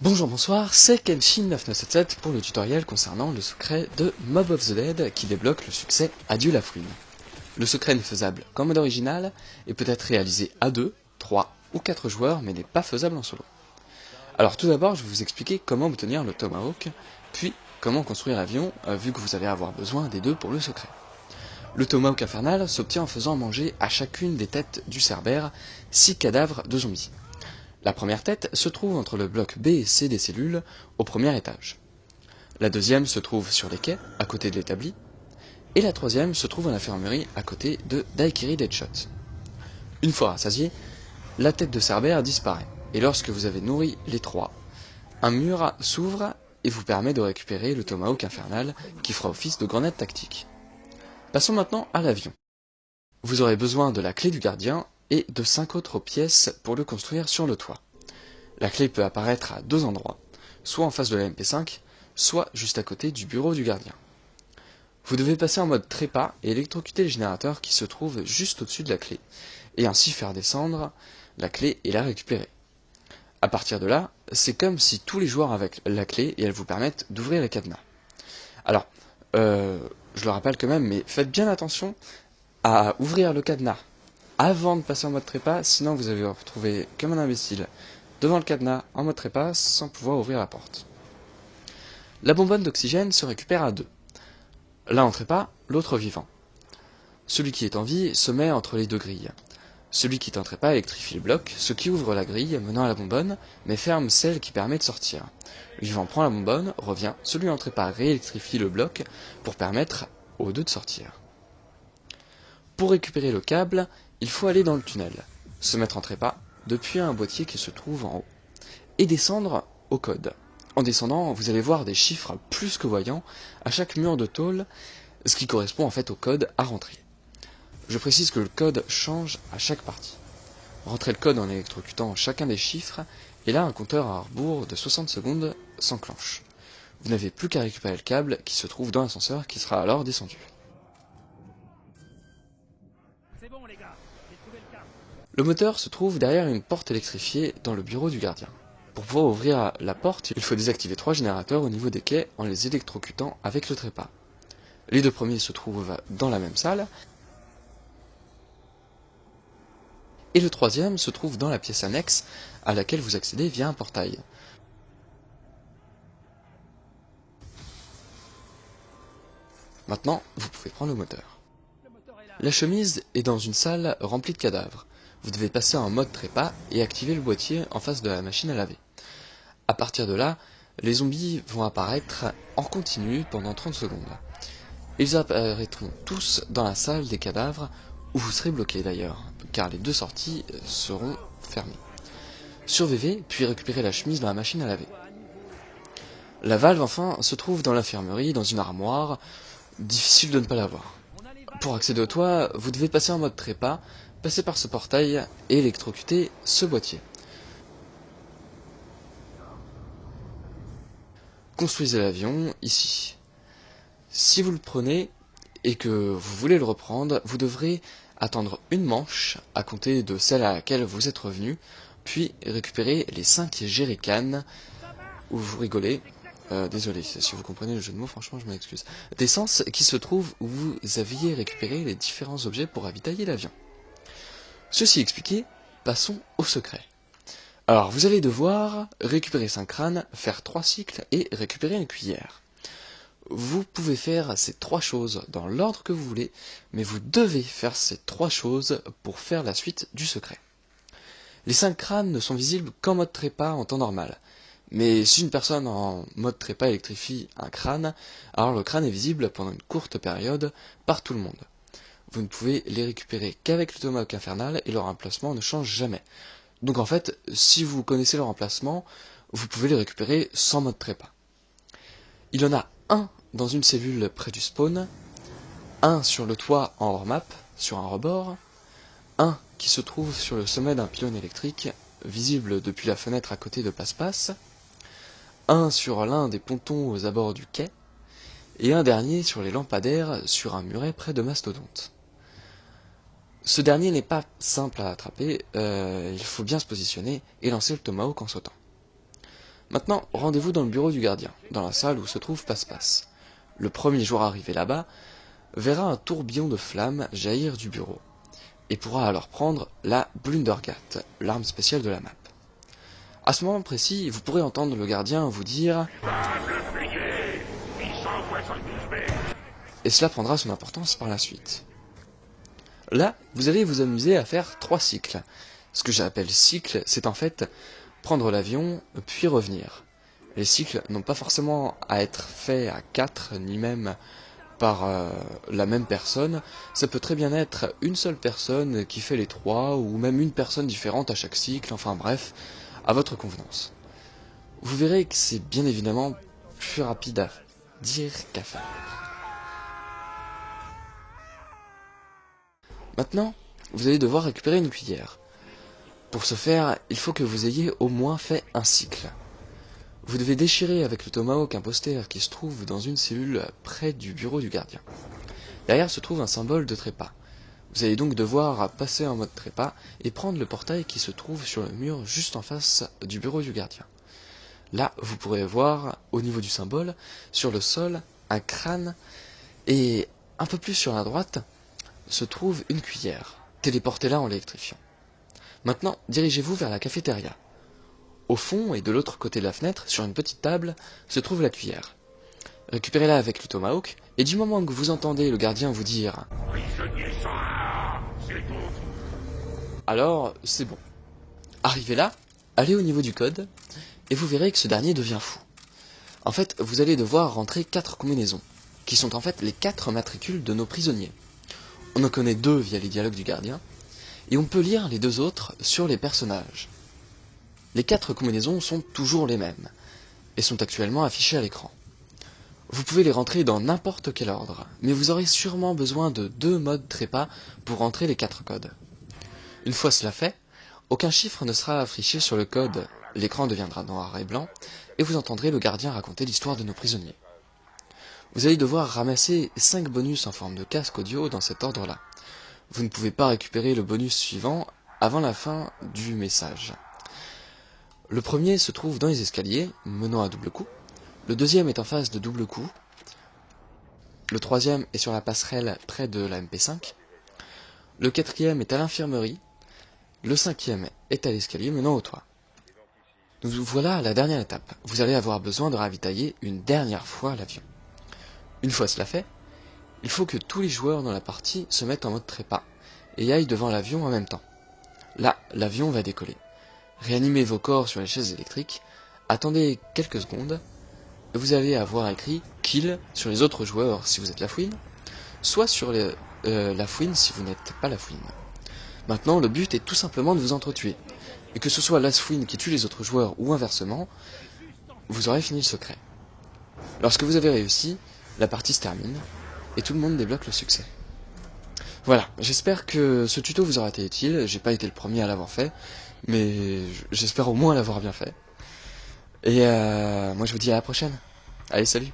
Bonjour, bonsoir, c'est Kenshin9977 pour le tutoriel concernant le secret de Mob of the Dead qui débloque le succès Adieu la fouine. Le secret n'est faisable qu'en mode original et peut être réalisé à 2, 3 ou 4 joueurs mais n'est pas faisable en solo. Alors tout d'abord je vais vous expliquer comment obtenir le Tomahawk, puis comment construire l'avion vu que vous allez avoir besoin des deux pour le secret. Le Tomahawk infernal s'obtient en faisant manger à chacune des têtes du Cerbère 6 cadavres de zombies. La première tête se trouve entre le bloc B et C des cellules, au premier étage. La deuxième se trouve sur les quais, à côté de l'établi. Et la troisième se trouve à l'infirmerie, à côté de Daiquiri Deadshot. Une fois rassasiée, la tête de Cerbère disparaît. Et lorsque vous avez nourri les trois, un mur s'ouvre et vous permet de récupérer le Tomahawk infernal qui fera office de grenade tactique. Passons maintenant à l'avion. Vous aurez besoin de la clé du gardien et de 5 autres pièces pour le construire sur le toit. La clé peut apparaître à 2 endroits, soit en face de la MP5, soit juste à côté du bureau du gardien. Vous devez passer en mode trépas et électrocuter le générateur qui se trouve juste au-dessus de la clé, et ainsi faire descendre la clé et la récupérer. À partir de là, c'est comme si tous les joueurs avaient la clé et elles vous permettent d'ouvrir les cadenas. Alors, je le rappelle quand même, mais faites bien attention à ouvrir le cadenas avant de passer en mode trépas, sinon vous allez vous retrouver comme un imbécile devant le cadenas en mode trépas sans pouvoir ouvrir la porte. La bonbonne d'oxygène se récupère à 2. L'un en trépas, l'autre vivant. Celui qui est en vie se met entre les deux grilles. Celui qui est en trépas électrifie le bloc, ce qui ouvre la grille menant à la bonbonne, mais ferme celle qui permet de sortir. Le vivant prend la bonbonne, revient, celui en trépas réélectrifie le bloc pour permettre aux deux de sortir. Pour récupérer le câble, il faut aller dans le tunnel, se mettre en trépas depuis un boîtier qui se trouve en haut, et descendre au code. En descendant, vous allez voir des chiffres plus que voyants à chaque mur de tôle, ce qui correspond en fait au code à rentrer. Je précise que le code change à chaque partie. Rentrez le code en électrocutant chacun des chiffres, et là un compteur à rebours de 60 secondes s'enclenche. Vous n'avez plus qu'à récupérer le câble qui se trouve dans l'ascenseur qui sera alors descendu. C'est bon les gars, j'ai trouvé le câble. Le moteur se trouve derrière une porte électrifiée dans le bureau du gardien. Pour pouvoir ouvrir la porte, il faut désactiver 3 générateurs au niveau des quais en les électrocutant avec le trépas. Les 2 premiers se trouvent dans la même salle, et le 3e se trouve dans la pièce annexe à laquelle vous accédez via un portail. Maintenant, vous pouvez prendre le moteur. La chemise est dans une salle remplie de cadavres. Vous devez passer en mode trépas et activer le boîtier en face de la machine à laver. À partir de là, les zombies vont apparaître en continu pendant 30 secondes. Ils apparaîtront tous dans la salle des cadavres, où vous serez bloqué d'ailleurs, car les 2 sorties seront fermées. Survivez, puis récupérez la chemise dans la machine à laver. La valve enfin se trouve dans l'infirmerie, dans une armoire, difficile de ne pas la voir. Pour accéder au toit, vous devez passer en mode trépas, passer par ce portail et électrocuter ce boîtier. Construisez l'avion ici. Si vous le prenez et que vous voulez le reprendre, vous devrez attendre une manche à compter de celle à laquelle vous êtes revenu, puis récupérer les 5 jerrycans, où vous rigolez, désolé si vous comprenez le jeu de mots, franchement je m'excuse, d'essence qui se trouve où vous aviez récupéré les différents objets pour ravitailler l'avion. Ceci expliqué, passons au secret. Alors vous allez devoir récupérer 5 crânes, faire 3 cycles et récupérer une cuillère. Vous pouvez faire ces 3 choses dans l'ordre que vous voulez, mais vous devez faire ces 3 choses pour faire la suite du secret. Les 5 crânes ne sont visibles qu'en mode trépas en temps normal. Mais si une personne en mode trépas électrifie un crâne, alors le crâne est visible pendant une courte période par tout le monde. Vous ne pouvez les récupérer qu'avec le Tomahawk infernal et leur emplacement ne change jamais. Donc en fait, si vous connaissez leur emplacement, vous pouvez les récupérer sans mode trépas. Il y en a un dans une cellule près du spawn, un sur le toit en hors map, sur un rebord, un qui se trouve sur le sommet d'un pylône électrique, visible depuis la fenêtre à côté de Passe-Passe, un sur l'un des pontons aux abords du quai, et un dernier sur les lampadaires sur un muret près de Mastodonte. Ce dernier n'est pas simple à attraper, il faut bien se positionner et lancer le Tomahawk en sautant. Maintenant, rendez-vous dans le bureau du gardien, dans la salle où se trouve Passe-Passe. Le premier joueur arrivé là-bas verra un tourbillon de flammes jaillir du bureau, et pourra alors prendre la Blundergat, l'arme spéciale de la map. À ce moment précis, vous pourrez entendre le gardien vous dire et cela prendra son importance par la suite. Là, vous allez vous amuser à faire 3 cycles. Ce que j'appelle cycle, c'est en fait prendre l'avion, puis revenir. Les cycles n'ont pas forcément à être faits à 4, ni même par la même personne. Ça peut très bien être une seule personne qui fait les 3, ou même une personne différente à chaque cycle, enfin bref, à votre convenance. Vous verrez que c'est bien évidemment plus rapide à dire qu'à faire. Maintenant, vous allez devoir récupérer une cuillère. Pour ce faire, il faut que vous ayez au moins fait un cycle. Vous devez déchirer avec le tomahawk un poster qui se trouve dans une cellule près du bureau du gardien. Derrière se trouve un symbole de trépas. Vous allez donc devoir passer en mode trépas et prendre le portail qui se trouve sur le mur juste en face du bureau du gardien. Là, vous pourrez voir, au niveau du symbole, sur le sol, un crâne, et un peu plus sur la droite, se trouve une cuillère. Téléportez-la en l'électrifiant. Maintenant, dirigez-vous vers la cafétéria. Au fond et de l'autre côté de la fenêtre, sur une petite table, se trouve la cuillère. Récupérez-la avec le tomahawk, et du moment que vous entendez le gardien vous dire alors c'est bon. Arrivez là, allez au niveau du code, et vous verrez que ce dernier devient fou. En fait, vous allez devoir rentrer 4 combinaisons, qui sont en fait les 4 matricules de nos prisonniers. On en connaît 2 via les dialogues du gardien, et on peut lire les 2 autres sur les personnages. Les 4 combinaisons sont toujours les mêmes, et sont actuellement affichées à l'écran. Vous pouvez les rentrer dans n'importe quel ordre, mais vous aurez sûrement besoin de 2 modes trépas pour rentrer les 4 codes. Une fois cela fait, aucun chiffre ne sera affiché sur le code, l'écran deviendra noir et blanc, et vous entendrez le gardien raconter l'histoire de nos prisonniers. Vous allez devoir ramasser 5 bonus en forme de casque audio dans cet ordre-là. Vous ne pouvez pas récupérer le bonus suivant avant la fin du message. Le premier se trouve dans les escaliers, menant à double coup. Le deuxième est en face de double coup. Le troisième est sur la passerelle près de la MP5. Le quatrième est à l'infirmerie. Le cinquième est à l'escalier menant au toit. Nous voilà à la dernière étape. Vous allez avoir besoin de ravitailler une dernière fois l'avion. Une fois cela fait, il faut que tous les joueurs dans la partie se mettent en mode trépas et aillent devant l'avion en même temps. Là, l'avion va décoller. Réanimez vos corps sur les chaises électriques, attendez quelques secondes, et vous allez avoir écrit « kill » sur les autres joueurs si vous êtes la fouine, soit sur la fouine si vous n'êtes pas la fouine. Maintenant, le but est tout simplement de vous entretuer, et que ce soit la fouine qui tue les autres joueurs ou inversement, vous aurez fini le secret. Lorsque vous avez réussi, la partie se termine, et tout le monde débloque le succès. Voilà, j'espère que ce tuto vous aura été utile, j'ai pas été le premier à l'avoir fait, mais j'espère au moins l'avoir bien fait. Et moi je vous dis à la prochaine. Allez, salut!